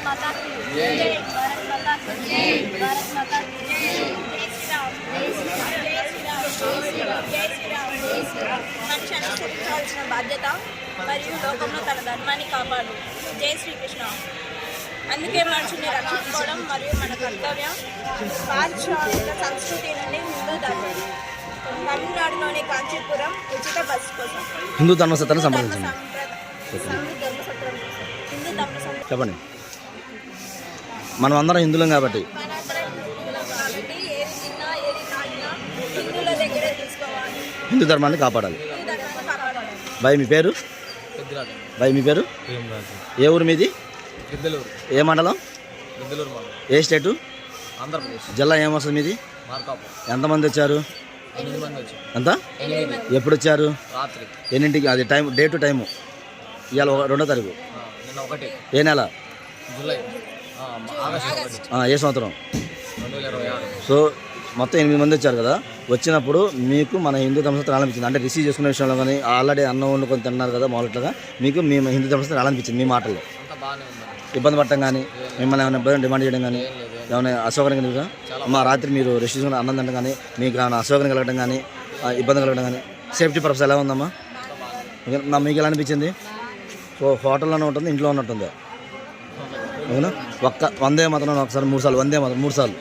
माता की जय, भारत माता की जय, भारत माता की जय, जय श्री राम, जय श्री राम, जय श्री राम, जय श्री राम, जय श्री राम, जय श्री राम. మనిషి అనుసరించాల్సిన బాధ్యత మరియు లోకంలో తన ధర్మాన్ని కాపాడు. జై శ్రీకృష్ణ. అందుకే మనుషుల్ని రక్షించుకోవడం మరియు మన కర్తవ్యం. పారిశ్రామిక సంస్కృతి నుండి హిందూ ధర్మం. తమిళనాడులోని కాంచీపురం ఉచిత బస్సు కోసం హిందూ ధర్మసత్రాన్ని సంప్రదించండి. చెప్పండి. మనం అందరం హిందువులం కాబట్టి హిందూ ధర్మాన్ని కాపాడాలి. బాయ్ మీ పేరు? బాయ్ మీ పేరు? ఏ ఊరు మీది? ఏ మండలం? ఏ స్టేటు? ఆంధ్రప్రదేశ్. జిల్లా ఏమొస్తుంది మీది? ఎంతమంది వచ్చారు? ఎంత? ఎప్పుడు వచ్చారు? రాత్రి ఎన్నింటికి? అది టైం, డే టు టైము. ఇవాళ 2వ తారీఖు. నిన్న 1 ఏ నెల? July, August 1. ఏ సంవత్సరం? 2026. సో మొత్తం 8 మంది వచ్చారు కదా. వచ్చినప్పుడు మీకు మన హిందూ ధర్మసత్రం అనిపించింది అంటే రిసీవ్ చేసుకునే విషయంలో కానీ ఆల్రెడీ అన్నం వండుకొని తిన్నారు కదా మామూలుగా మీకు మీ హిందూ ధర్మసత్రం అనిపించింది మీ మాటల్లో? అంతా బాగానే ఉంది. ఇబ్బంది పడటం కానీ మిమ్మల్ని ఏమైనా ఇబ్బంది డిమాండ్ చేయడం కానీ ఏమైనా అసౌకర్యం కలిగిగా మా రాత్రి మీరు రెస్ట్ తీసుకుని అన్నం తినడం కానీ మీకు ఏమైనా అసౌకర్యం కలగడం కానీ ఇబ్బంది కలగడం కానీ సేఫ్టీ పర్పస్ ఎలా ఉందమ్మా? మీకు ఎలా అనిపించింది? సో హోటల్లోనే ఉంటుంది, ఇంట్లో ఉన్నట్టుంది అవునా? వందే మాత్రం ఒకసారి 3 సార్లు వందే మాత్రం 3 సార్లు